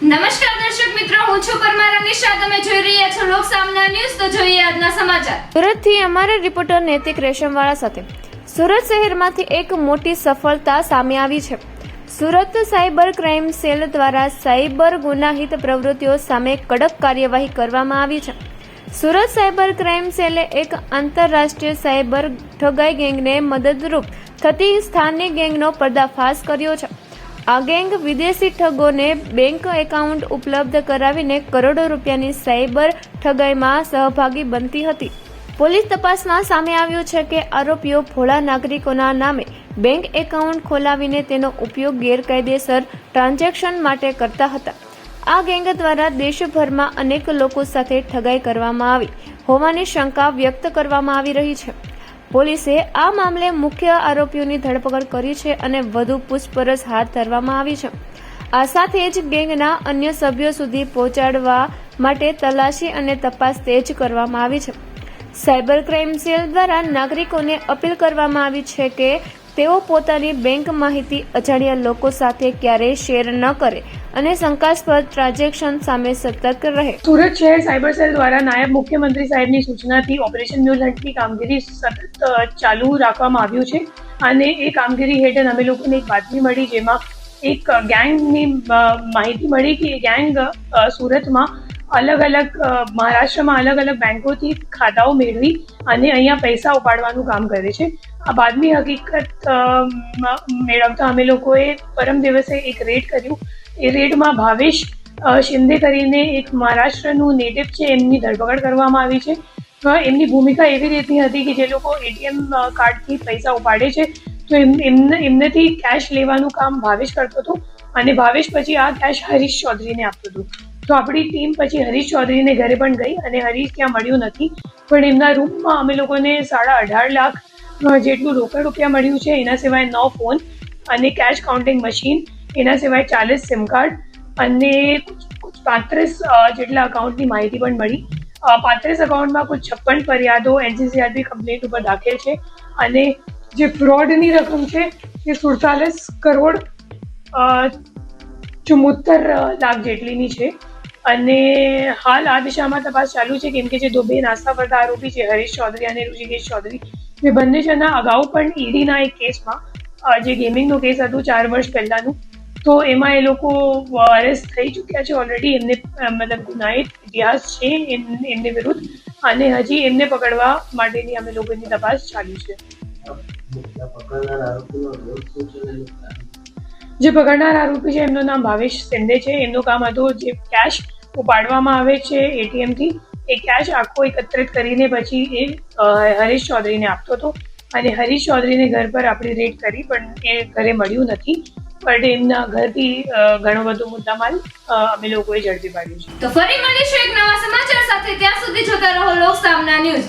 નમસ્કાર દર્શક મિત્રો, હું છું પરમાર અનિશા. તમે જોઈ રહ્યા છો લોક સામના ન્યૂઝ. તો જોઈએ આજના સમાચાર. સુરતથી અમારા રિપોર્ટર નૈતિક રેશમવાળા સાથે. સુરત શહેરમાંથી એક મોટી સફળતા સામે આવી છે. સુરત સાયબર ક્રાઇમ સેલ દ્વારા સાયબર ગુનાહિત પ્રવૃત્તિઓ સામે કડક કાર્યવાહી કરવામાં આવી છે. સુરત સાયબર ક્રાઇમ સેલે એક આંતરરાષ્ટ્રીય સાયબર ઠગાઈ ગેંગને મદદરૂપ થતી સ્થાનિક ગેંગનો પર્દાફાશ કર્યો છે. આ ગેંગ વિદેશી ઠગોને બેંક એકાઉન્ટ ઉપલબ્ધ કરાવીને કરોડો રૂપિયાની સાયબર ઠગાઈમાં સહભાગી બનતી હતી. પોલીસ તપાસમાં સામે આવ્યું છે કે આરોપીઓ ભોળા નાગરિકોના નામે બેંક એકાઉન્ટ ખોલાવીને તેનો ઉપયોગ ગેરકાયદેસર ટ્રાન્ઝેક્શન માટે કરતા હતા. આ ગેંગ દ્વારા દેશભરમાં અનેક લોકો સાથે ઠગાઈ કરવામાં આવી હોવાની શંકા વ્યક્ત કરવામાં આવી રહી છે. પોલીસે આ મામલે મુખ્ય આરોપીઓની ધરપકડ કરી છે અને વધુ પૂછપરછ હાથ ધરવામાં આવી છે. આ સાથે જ ગેંગના અન્ય સભ્યો સુધી પહોંચાડવા માટે તલાશી અને તપાસ તેજ કરવામાં આવી છે. સાયબર ક્રાઇમ સેલ દ્વારા નાગરિકોને અપીલ કરવામાં આવી છે કે તેઓ પોતાની બેંક માહિતી અજાણ્યા લોકો સાથે ક્યારેય શેર ન કરે અને શંકાસ્પદ ટ્રાન્ઝેક્શન સામે સતર્ક રહે. સુરત શહેર સાયબર સેલ દ્વારા નાયબ મુખ્યમંત્રી સાહેબની સૂચનાથી ઓપરેશન મ્યુલ હન્ટની કામગીરી સતત ચાલુ રાખવામાં આવ્યું છે અને એ કામગીરી હેઠળ અમે લોકોને એક બાતમી મળી, જેમાં એક ગેંગની માહિતી મળી કે એ ગેંગ સુરતમાં અલગ અલગ મહારાષ્ટ્રમાં અલગ અલગ બેંકોથી ખાતાઓ મેળવી અને અહીંયા પૈસા ઉપાડવાનું કામ કરે છે. આ બાદની હકીકત મેળવતા અમે લોકોએ પરમ દિવસે એક રેડ કર્યું. એ રેડમાં ભાવેશ શિંદે કરીને એક મહારાષ્ટ્રનું નેટિવ છે, એમની ધરપકડ કરવામાં આવી છે. એમની ભૂમિકા એવી રીતની હતી કે જે લોકો એટીએમ કાર્ડથી પૈસા ઉપાડે છે તો એમનેથી કેશ લેવાનું કામ ભાવેશ કરતો હતો અને ભાવેશ પછી આ કેશ હરીશ ચૌધરીને આપતો હતો. તો આપણી ટીમ પછી હરીશ ચૌધરીને ઘરે પણ ગઈ અને હરીશ ત્યાં મળ્યું નથી, પણ એમના રૂમમાં અમે લોકોને 18.5 લાખ જેટલું રોકડ રૂપિયા મળ્યું છે. એના સિવાય 9 ફોન અને કેશ કાઉન્ટિંગ મશીન, એના સિવાય 40 સિમ કાર્ડ અને 35 જેટલા અકાઉન્ટની માહિતી પણ મળી. 35 અકાઉન્ટમાં કુલ 56 ફરિયાદો NCCRP કમ્પ્લેન્ટ ઉપર દાખલ છે અને જે ફ્રોડની રકમ છે એ 47 કરોડ 74 લાખ જેટલીની છે. અને હાલ આ દિશામાં તપાસ ચાલુ છે, કેમ કે જે બે નાસ્તા ફરતા આરોપી છે હરીશ ચૌધરી અને ઋષિકેશ ચૌધરી, એ બંને જણા અગાઉ પણ ઈડીના એક કેસમાં જે ગેમિંગનો કેસ હતું 4 વર્ષ પહેલાનું, તો એમાં એ લોકો અરેસ્ટ થઈ ચૂક્યા છે ઓલરેડી. એમને મતલબ ગુનાહિત ઇતિહાસ છે એમને વિરુદ્ધ અને હજી એમને પકડવા માટેની અમે લોકોની તપાસ ચાલુ છે. જે પકડનાર આરોપી છે એમનું નામ ભાવેશ શિંદે છે. એમનું કામ હતું જે કેશ ઉપાડવામાં આવે છે એટીએમથી, એ કેશ આખો એકત્રિત કરીને પછી એ હરીશ ચૌધરીને આપતો હતો અને હરીશ ચૌધરીને ઘર પર આપણે રેડ કરી પણ એ ઘરે મળ્યું નથી, પણ એમના ઘરથી ઘણો બધો મુદ્દામાલ અમે લોકોએ ઝડપી પાડ્યું છે. તો ફરી મળીશું એક નવા સમાચાર સાથે. ત્યાં સુધી જોતા રહો લોક સામના ન્યૂઝ.